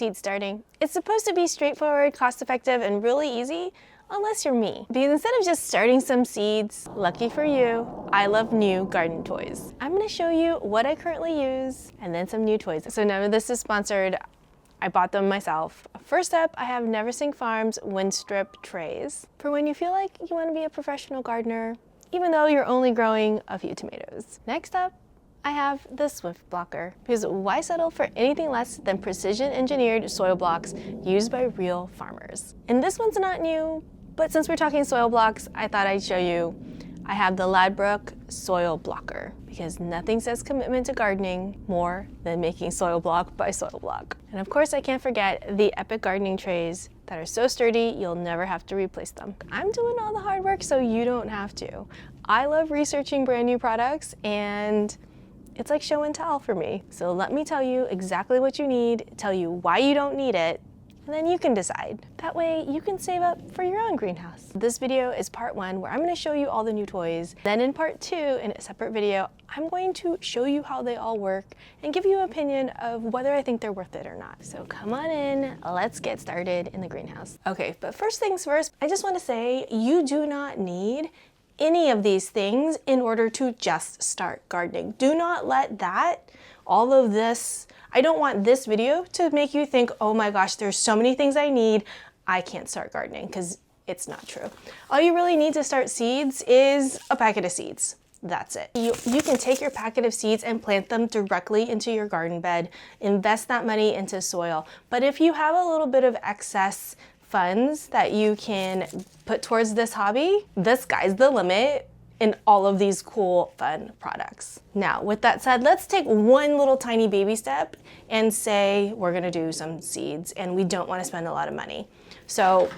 seed starting. It's supposed to be straightforward, cost-effective, and really easy, unless you're me. Because instead of just starting some seeds, lucky for you, I love new garden toys. I'm gonna show you what I currently use and then some new toys. So none of this is sponsored. I bought them myself. First up, I have Neversink Winstrip Trays for when you feel like you want to be a professional gardener, even though you're only growing a few tomatoes. Next up, I have the Swift Blocker, because why settle for anything less than precision engineered soil blocks used by real farmers? And this one's not new, but since we're talking soil blocks, I thought I'd show you. I have the Ladbrooke Soil Blocker, because nothing says commitment to gardening more than making soil block by soil block. And of course, I can't forget the epic gardening trays that are so sturdy, you'll never have to replace them. I'm doing all the hard work so you don't have to. I love researching brand new products, and it's like show and tell for me. So let me tell you exactly what you need, tell you why you don't need it, and then you can decide. That way you can save up for your own greenhouse. This video is part 1, where I'm gonna show you all the new toys. Then in part 2, in a separate video, I'm going to show you how they all work and give you an opinion of whether I think they're worth it or not. So come on in, let's get started in the greenhouse. Okay, but first things first, I just wanna say you do not need any of these things in order to just start gardening. Do not let all of this, I don't want this video to make you think, oh my gosh, there's so many things I need, I can't start gardening, because it's not true. All you really need to start seeds is a packet of seeds. That's it. You can take your packet of seeds and plant them directly into your garden bed, invest that money into soil. But if you have a little bit of excess funds that you can put towards this hobby, the sky's the limit in all of these cool, fun products. Now, with that said, let's take one little tiny baby step and say we're gonna do some seeds and we don't wanna spend a lot of money. So,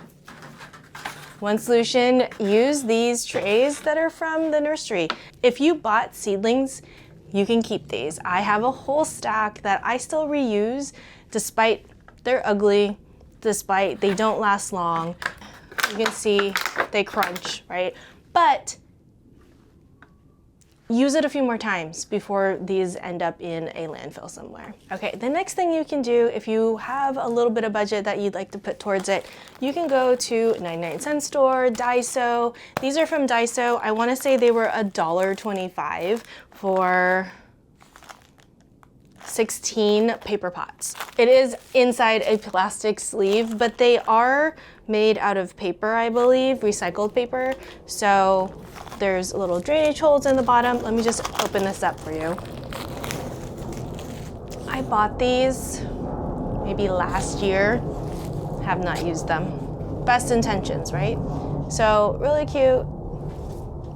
one solution, use these trays that are from the nursery. If you bought seedlings, you can keep these. I have a whole stack that I still reuse despite they're ugly, despite they don't last long. You can see they crunch, right? But use it a few more times before these end up in a landfill somewhere. Okay, the next thing you can do if you have a little bit of budget that you'd like to put towards it, you can go to 99-cent store, Daiso. These are from Daiso. I wanna say they were $1.25 for 16 paper pots. It is inside a plastic sleeve, but they are made out of paper, I believe, recycled paper. So there's little drainage holes in the bottom. Let me just open this up for you. I bought these maybe last year, have not used them. Best intentions, right? So really cute,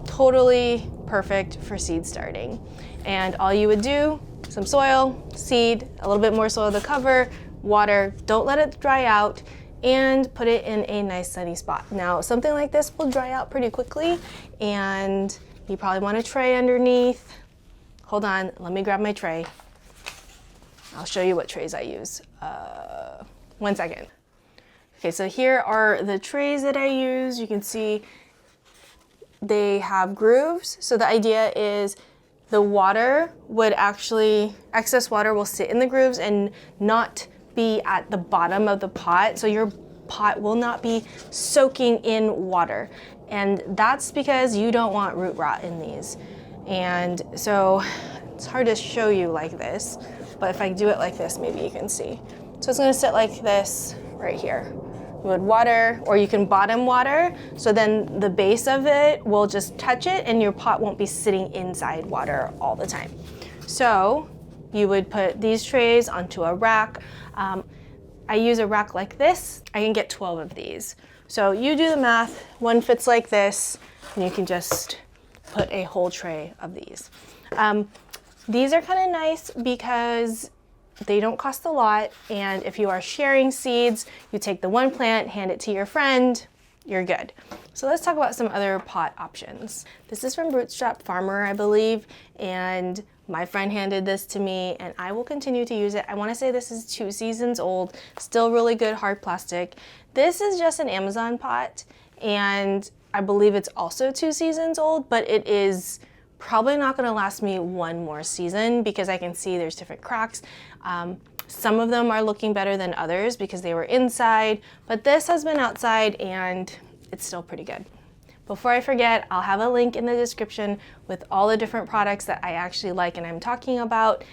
totally perfect for seed starting. And all you would do, some soil, seed, a little bit more soil to cover, water, don't let it dry out, and put it in a nice sunny spot. Now, something like this will dry out pretty quickly, and you probably want a tray underneath. Hold on, let me grab my tray. I'll show you what trays I use. 1 second. Okay, so here are the trays that I use. You can see they have grooves. So the idea is the water would actually, excess water will sit in the grooves and not be at the bottom of the pot. So your pot will not be soaking in water. And that's because you don't want root rot in these. And so it's hard to show you like this, but if I do it like this, maybe you can see. So it's gonna sit like this right here. You would water, or you can bottom water, so then the base of it will just touch it and your pot won't be sitting inside water all the time. So you would put these trays onto a rack. I use a rack like this. I can get 12 of these. So you do the math, one fits like this, and you can just put a whole tray of these. These are kind of nice because they don't cost a lot, and if you are sharing seeds, you take the one plant, hand it to your friend, you're good. So let's talk about some other pot options. This is from Bootstrap Farmer, I believe, and my friend handed this to me, and I will continue to use it. I want to say this is 2 seasons old, still really good hard plastic. This is just an Amazon pot, and I believe it's also 2 seasons old, but it is probably not going to last me 1 more season because I can see there's different cracks. Some of them are looking better than others because they were inside, but this has been outside and it's still pretty good. Before I forget, I'll have a link in the description with all the different products that I actually like and I'm talking about.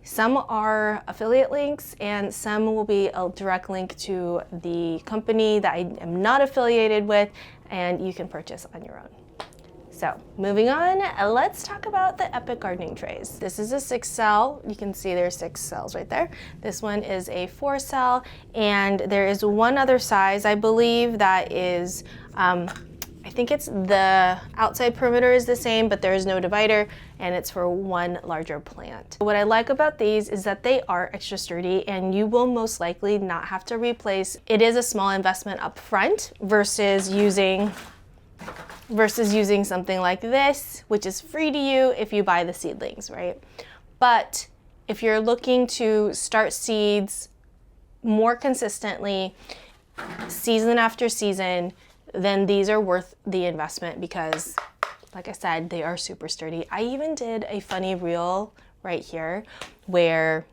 Some are affiliate links and some will be a direct link to the company that I am not affiliated with and you can purchase on your own. So moving on, let's talk about the Epic Gardening Trays. This is a 6-cell. You can see there's 6 cells right there. This one is a 4-cell and there is one other size, I believe, that is, I think it's the outside perimeter is the same, but there is no divider and it's for one larger plant. What I like about these is that they are extra sturdy and you will most likely not have to replace. It is a small investment up front versus using something like this, which is free to you if you buy the seedlings, right? But if you're looking to start seeds more consistently, season after season, then these are worth the investment because, like I said, they are super sturdy. I even did a funny reel right here where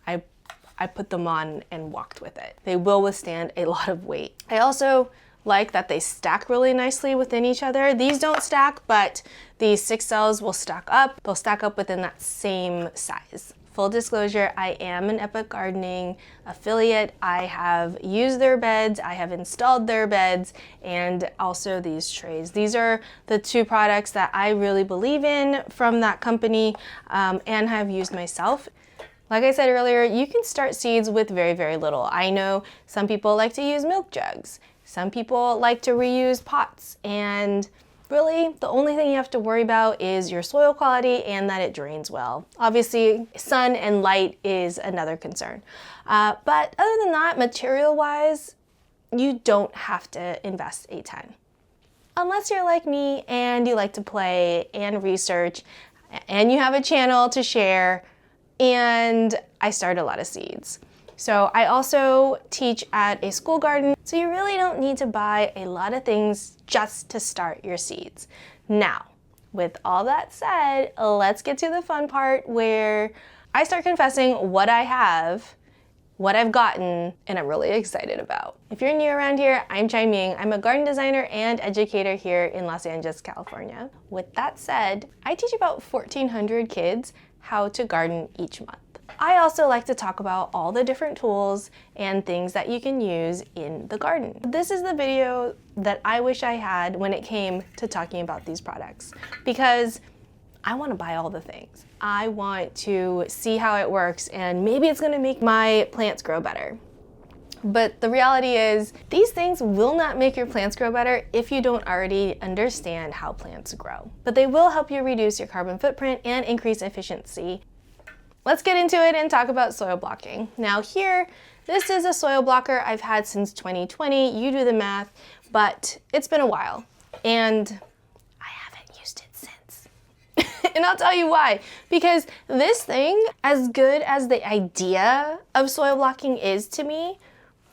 I put them on and walked with it. They will withstand a lot of weight. I also like that they stack really nicely within each other. These don't stack, but these 6 cells will stack up. They'll stack up within that same size. Full disclosure, I am an Epic Gardening affiliate. I have used their beds, I have installed their beds, and also these trays. These are the 2 products that I really believe in from that company and have used myself. Like I said earlier, you can start seeds with very, very little. I know some people like to use milk jugs. Some people like to reuse pots, and really the only thing you have to worry about is your soil quality and that it drains well. Obviously, sun and light is another concern. But other than that, material-wise, you don't have to invest a ton. Unless you're like me and you like to play and research and you have a channel to share, and I start a lot of seeds. So I also teach at a school garden, so you really don't need to buy a lot of things just to start your seeds. Now, with all that said, let's get to the fun part where I start confessing what I have, what I've gotten, and I'm really excited about. If you're new around here, I'm Chai Ming. I'm a garden designer and educator here in Los Angeles, California. With that said, I teach about 1,400 kids how to garden each month. I also like to talk about all the different tools and things that you can use in the garden. This is the video that I wish I had when it came to talking about these products, because I want to buy all the things. I want to see how it works and maybe it's going to make my plants grow better. But the reality is, these things will not make your plants grow better if you don't already understand how plants grow. But they will help you reduce your carbon footprint and increase efficiency. Let's get into it and talk about soil blocking. Now here, this is a soil blocker I've had since 2020. You do the math, but it's been a while and I haven't used it since. And I'll tell you why. Because this thing, as good as the idea of soil blocking is to me,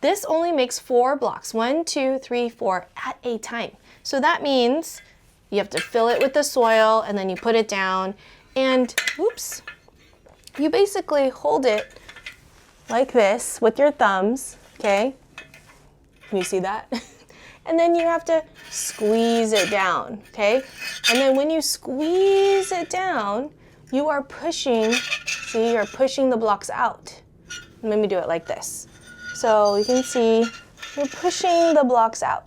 this only makes 4 blocks, 1, 2, 3, 4 at a time. So that means you have to fill it with the soil and then you put it down and, whoops, you basically hold it like this with your thumbs, okay? Can you see that? And then you have to squeeze it down, okay? And then when you squeeze it down, you are pushing, see, you're pushing the blocks out. Let me do it like this. So you can see you're pushing the blocks out.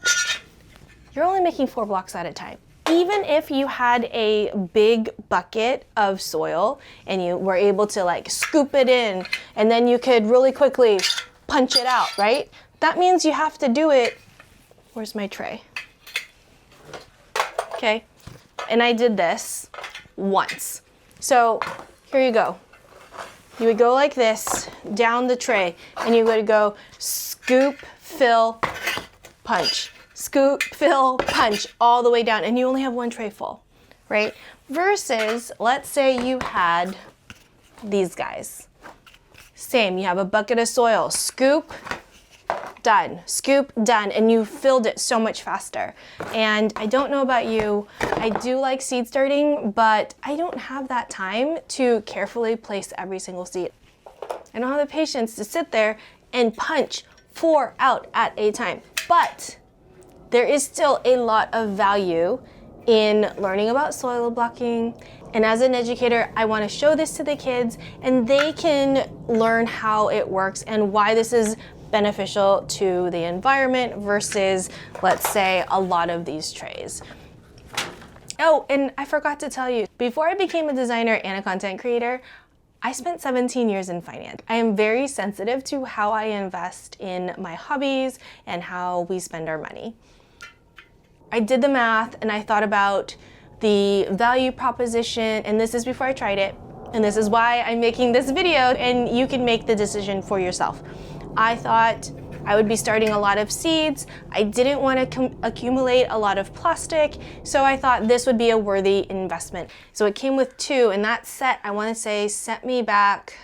You're only making 4 blocks at a time. Even if you had a big bucket of soil and you were able to like scoop it in and then you could really quickly punch it out, right? That means you have to do it. Where's my tray? Okay, and I did this once. So here you go. You would go like this down the tray and you would go scoop, fill, punch. Scoop, fill, punch all the way down, and you only have 1 tray full, right? Versus, let's say you had these guys. Same, you have a bucket of soil, scoop, done, scoop, done, and you filled it so much faster. And I don't know about you, I do like seed starting, but I don't have that time to carefully place every single seed. I don't have the patience to sit there and punch 4 out at a time. But there is still a lot of value in learning about soil blocking. And as an educator, I want to show this to the kids and they can learn how it works and why this is beneficial to the environment versus, let's say, a lot of these trays. Oh, and I forgot to tell you, before I became a designer and a content creator, I spent 17 years in finance. I am very sensitive to how I invest in my hobbies and how we spend our money. I did the math and I thought about the value proposition, and this is before I tried it, and this is why I'm making this video, and you can make the decision for yourself. I thought I would be starting a lot of seeds. I didn't want to accumulate a lot of plastic, so I thought this would be a worthy investment. So it came with 2, and that set, I want to say, set me back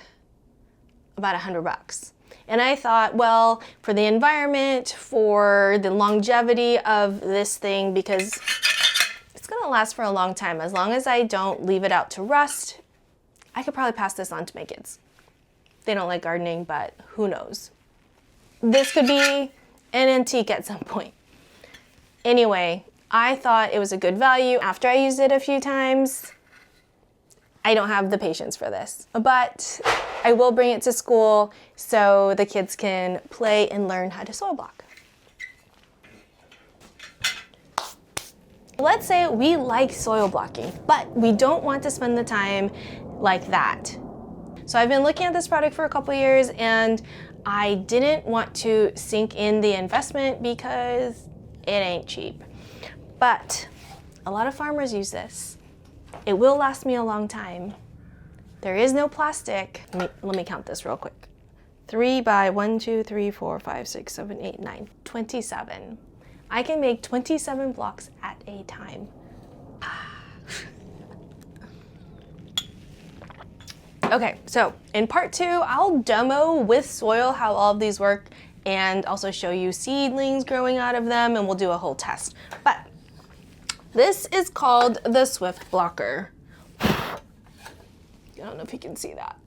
about $100. And I thought, well, for the environment, for the longevity of this thing, because it's gonna last for a long time, as long as I don't leave it out to rust, I could probably pass this on to my kids. They don't like gardening, but who knows? This could be an antique at some point. Anyway, I thought it was a good value. After I used it a few times, I don't have the patience for this, but I will bring it to school so the kids can play and learn how to soil block. Let's say we like soil blocking, but we don't want to spend the time like that. So I've been looking at this product for a couple years and I didn't want to sink in the investment because it ain't cheap. But a lot of farmers use this. It will last me a long time. There is no plastic. Let me count this real quick. 3 by 1, 2, 3, 4, 5, 6, 7, 8, 9, 27. I can make 27 blocks at a time. Okay, so in part 2, I'll demo with soil how all of these work and also show you seedlings growing out of them, and we'll do a whole test. But this is called the Swift Blocker. I don't know if you can see that.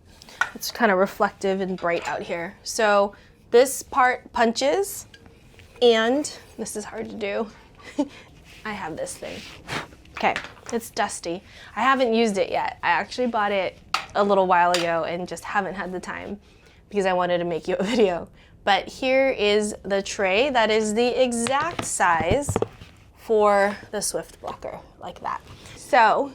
It's kind of reflective and bright out here. So this part punches, and this is hard to do. I have this thing. Okay, it's dusty. I haven't used it yet. I actually bought it a little while ago and just haven't had the time because I wanted to make you a video. But here is the tray that is the exact size for the Swift Blocker, like that. So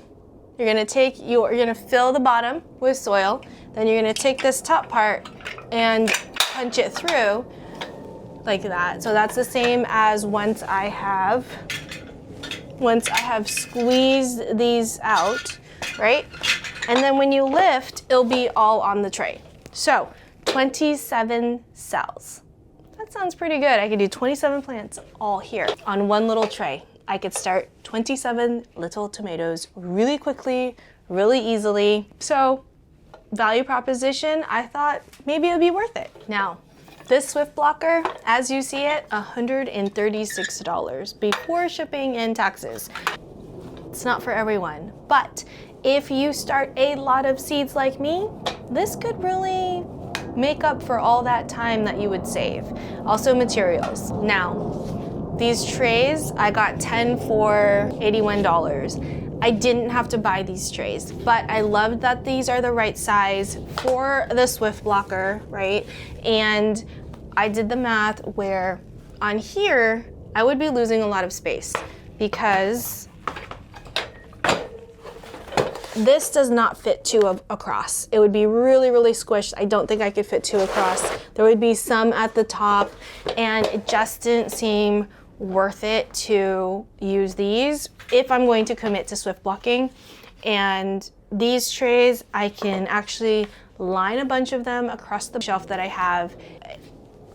you're gonna fill the bottom with soil, then you're gonna take this top part and punch it through like that. So that's the same as once I have squeezed these out, right? And then when you lift, it'll be all on the tray. So 27 cells. That sounds pretty good. I could do 27 plants all here on one little tray. I could start 27 little tomatoes really quickly, really easily. So value proposition, I thought maybe it would be worth it. Now, this Swift Blocker, as you see it, $136 before shipping and taxes. It's not for everyone, but if you start a lot of seeds like me, this could really make up for all that time that you would save. Also materials. Now, these trays, I got 10 for $81. I didn't have to buy these trays, but I loved that these are the right size for the Swift Blocker, right? And I did the math where on here, I would be losing a lot of space because this does not fit 2 across. It would be really, really squished. I don't think I could fit 2 across. There would be some at the top, and it just didn't seem worth it to use these if I'm going to commit to Swift blocking. And these trays, I can actually line a bunch of them across the shelf that I have.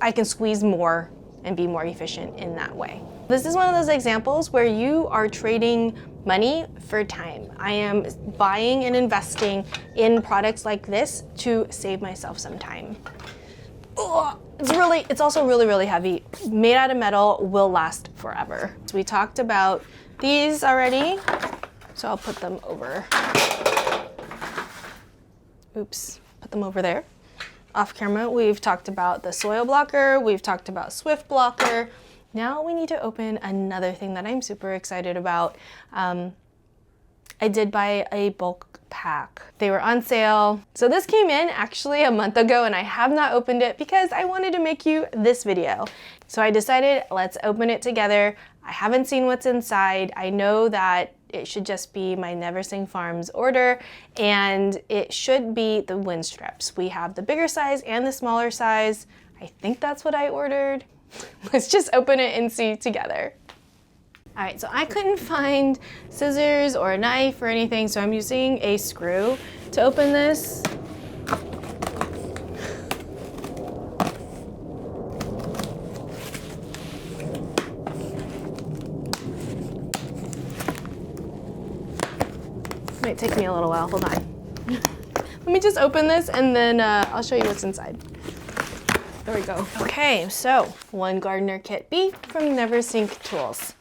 I can squeeze more and be more efficient in that way. This is one of those examples where you are trading money for time. I am buying and investing in products like this to save myself some time. Ugh, it's also really, really heavy. Made out of metal, will last forever. So we talked about these already, so I'll put them over. Oops, put them over there. off camera, we've talked about the soil blocker, we've talked about Swift blocker. Now we need to open another thing that I'm super excited about. I did buy a bulk pack. They were on sale. So this came in actually a month ago and I have not opened it because I wanted to make you this video. So I decided let's open it together. I haven't seen what's inside. I know that it should just be my Neversink Farms order and it should be the Winstrips. We have the bigger size and the smaller size. I think that's what I ordered. Let's just open it and see together. All right, so I couldn't find scissors or a knife or anything, so I'm using a screw to open this. Might take me a little while, hold on. Let me just open this and then I'll show you what's inside. There we go. Okay, so one gardener kit B from Neversink Tools.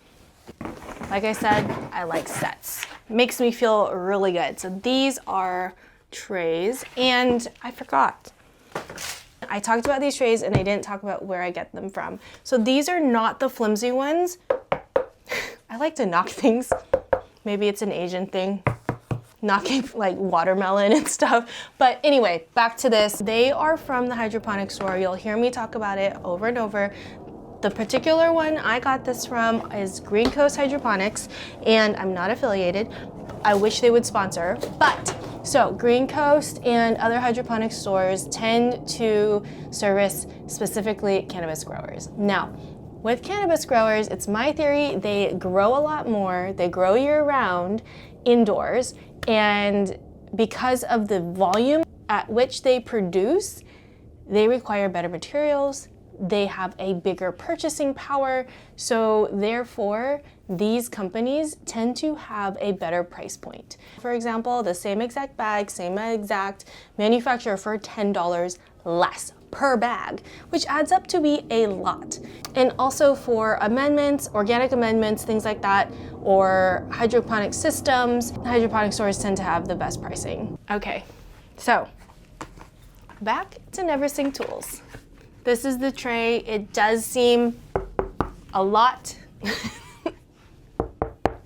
Like I said, I like sets. Makes me feel really good. So these are trays, and I forgot. I talked about these trays and I didn't talk about where I get them from. So these are not the flimsy ones. I like to knock things. Maybe it's an Asian thing. Knocking like watermelon and stuff. But anyway, back to this. They are from the hydroponic store. You'll hear me talk about it over and over. The particular one I got this from is Green Coast Hydroponics, and I'm not affiliated. I wish they would sponsor, but so Green Coast and other hydroponic stores tend to service specifically cannabis growers. Now, with cannabis growers, it's my theory, they grow a lot more, they grow year round indoors, and because of the volume at which they produce, they require better materials. They have a bigger purchasing power, so therefore these companies tend to have a better price point. For example, the same exact bag, same exact manufacturer for $10 less per bag, which adds up to be a lot. And also for amendments, organic amendments, things like that, or hydroponic systems, hydroponic stores tend to have the best pricing. Okay, so back to Neversink Tools. This is the tray. It does seem a lot.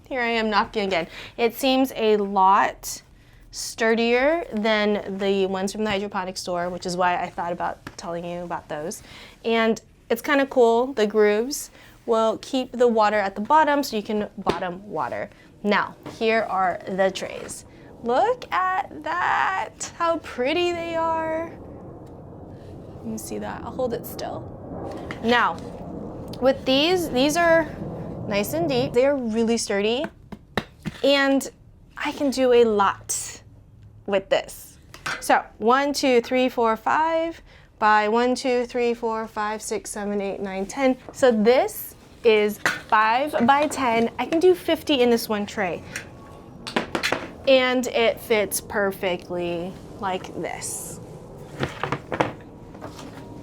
Here I am knocking again. It seems a lot sturdier than the ones from the hydroponic store, which is why I thought about telling you about those. And it's kind of cool. The grooves will keep the water at the bottom so you can bottom water. Now, here are the trays. Look at that, how pretty they are. You can see that, I'll hold it still. Now, with these are nice and deep. They are really sturdy, and I can do a lot with this. So 1, 2, 3, 4, 5 by 1, 2, 3, 4, 5, 6, 7, 8, 9, 10. So this is 5 by 10. I can do 50 in this one tray. And it fits perfectly like this.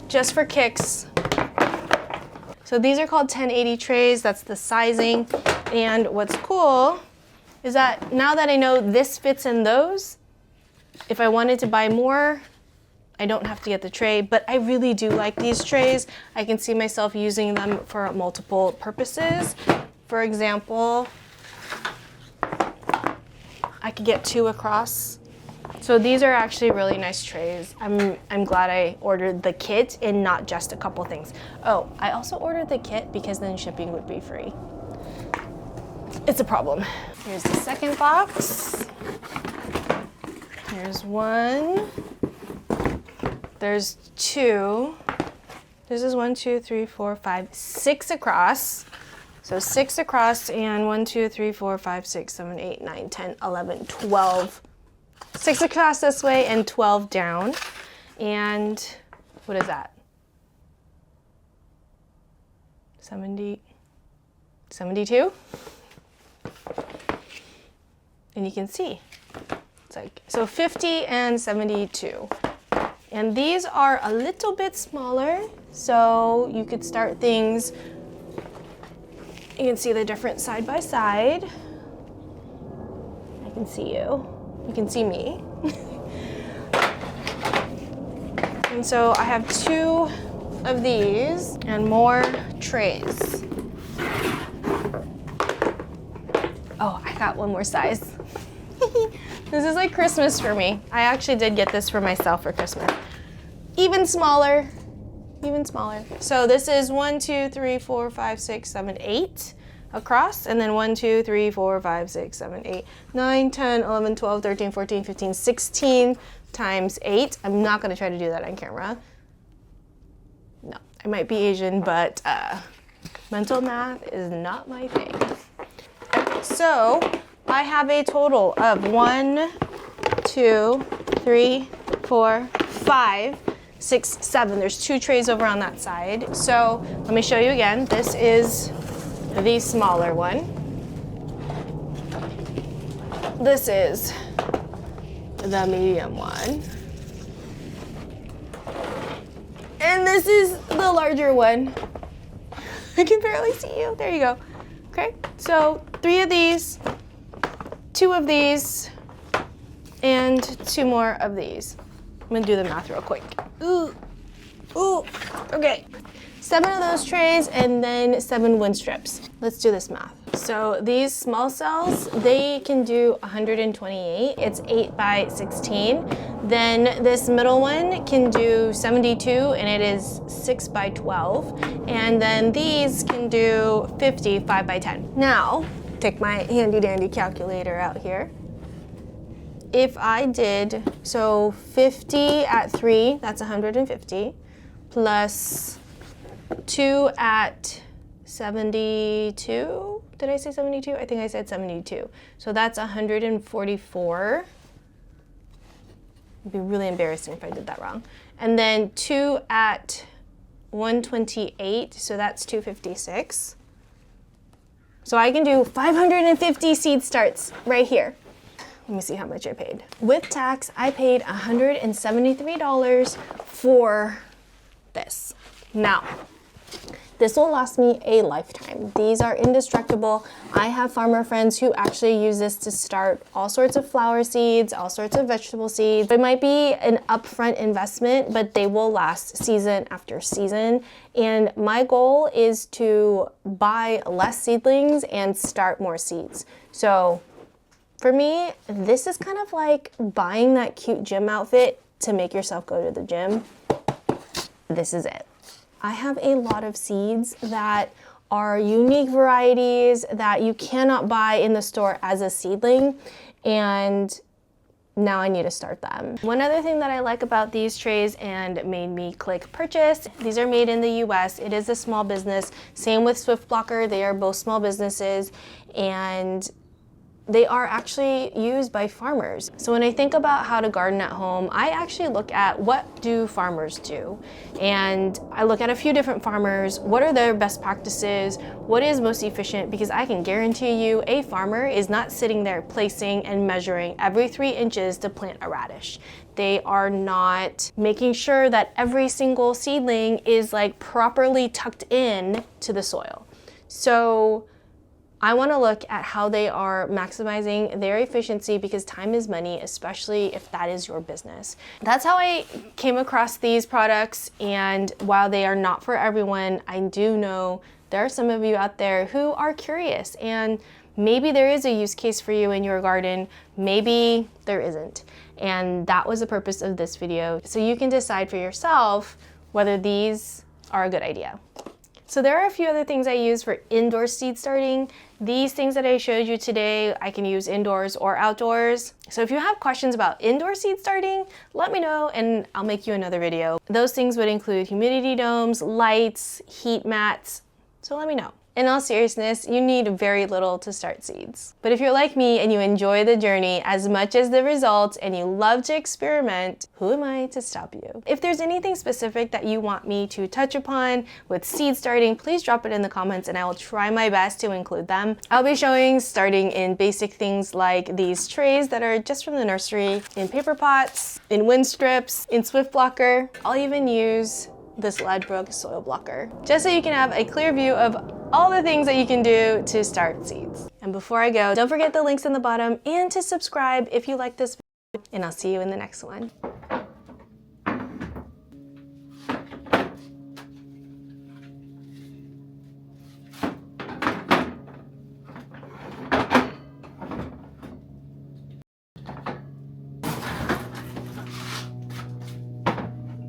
Just for kicks. So these are called 1080 trays, that's the sizing. And what's cool is that now that I know this fits in those, if I wanted to buy more, I don't have to get the tray, but I really do like these trays. I can see myself using them for multiple purposes. For example, I could get 2 across. So these are actually really nice trays. I'm glad I ordered the kit and not just a couple things. Oh, I also ordered the kit because then shipping would be free. It's a problem. Here's the second box. Here's 1. There's 2. This is 1, 2, 3, 4, 5, 6 across. So 6 across and 1, 2, 3, 4, 5, 6, 7, 8, 9, 10, 11, 12. 6 across this way and 12 down. And what is that? 70, 72? And you can see, it's like, so 50 and 72. And these are a little bit smaller, so you could start things. You can see the different side by side. I can see you. You can see me. And so I have 2 of these and more trays. Oh, I got one more size. This is like Christmas for me. I actually did get this for myself for Christmas. Even smaller, even smaller. So this is 1, 2, 3, 4, 5, 6, 7, 8 across, and then 1, 2, 3, 4, 5, 6, 7, 8, 9, 10, 11, 12, 13, 14, 15, 16 times 8. I'm not gonna try to do that on camera. No, I might be Asian, but mental math is not my thing. So I have a total of 1, 2, 3, 4, 5, 6, 7. There's 2 trays over on that side. So let me show you again. This is the smaller one. This is the medium one. And this is the larger one. I can barely see you. There you go. Okay, so 3 of these, 2 of these, and 2 more of these. I'm gonna do the math real quick. Ooh, okay. 7 of those trays and then 7 Winstrips. Let's do this math. So these small cells, they can do 128. It's 8 by 16. Then this middle one can do 72 and it is 6 by 12. And then these can do 50, 5 by 10. Now, take my handy dandy calculator out here. If I did, so 50 at 3, that's 150, plus 2 at 72. Did I say 72? I think I said 72. So that's 144. It'd be really embarrassing if I did that wrong. And then 2 at 128, so that's 256. So I can do 550 seed starts right here. Let me see how much I paid. With tax, I paid $173 for this. Now, this will last me a lifetime. These are indestructible. I have farmer friends who actually use this to start all sorts of flower seeds, all sorts of vegetable seeds. It might be an upfront investment, but they will last season after season. And my goal is to buy less seedlings and start more seeds. So for me, this is kind of like buying that cute gym outfit to make yourself go to the gym. This is it. I have a lot of seeds that are unique varieties that you cannot buy in the store as a seedling, and now I need to start them. One other thing that I like about these trays and made me click purchase, these are made in the US. It is a small business. Same with Swift Blocker, they are both small businesses, and they are actually used by farmers. So when I think about how to garden at home, I actually look at what do farmers do? And I look at a few different farmers, what are their best practices, what is most efficient, because I can guarantee you a farmer is not sitting there placing and measuring every 3 inches to plant a radish. They are not making sure that every single seedling is like properly tucked in to the soil. So I want to look at how they are maximizing their efficiency, because time is money, especially if that is your business. That's how I came across these products, and while they are not for everyone, I do know there are some of you out there who are curious, and maybe there is a use case for you in your garden, maybe there isn't. And that was the purpose of this video, so you can decide for yourself whether these are a good idea. So there are a few other things I use for indoor seed starting. These things that I showed you today, I can use indoors or outdoors. So if you have questions about indoor seed starting, let me know and I'll make you another video. Those things would include humidity domes, lights, heat mats, so let me know. In all seriousness, you need very little to start seeds. But if you're like me and you enjoy the journey as much as the results and you love to experiment, who am I to stop you? If there's anything specific that you want me to touch upon with seed starting, please drop it in the comments and I will try my best to include them. I'll be showing starting in basic things like these trays that are just from the nursery, in paper pots, in Winstrips, in Swift Blocker. I'll even use this Ladbrooke Soil Blocker, just so you can have a clear view of all the things that you can do to start seeds. And before I go, don't forget the links in the bottom and to subscribe if you like this video, and I'll see you in the next one.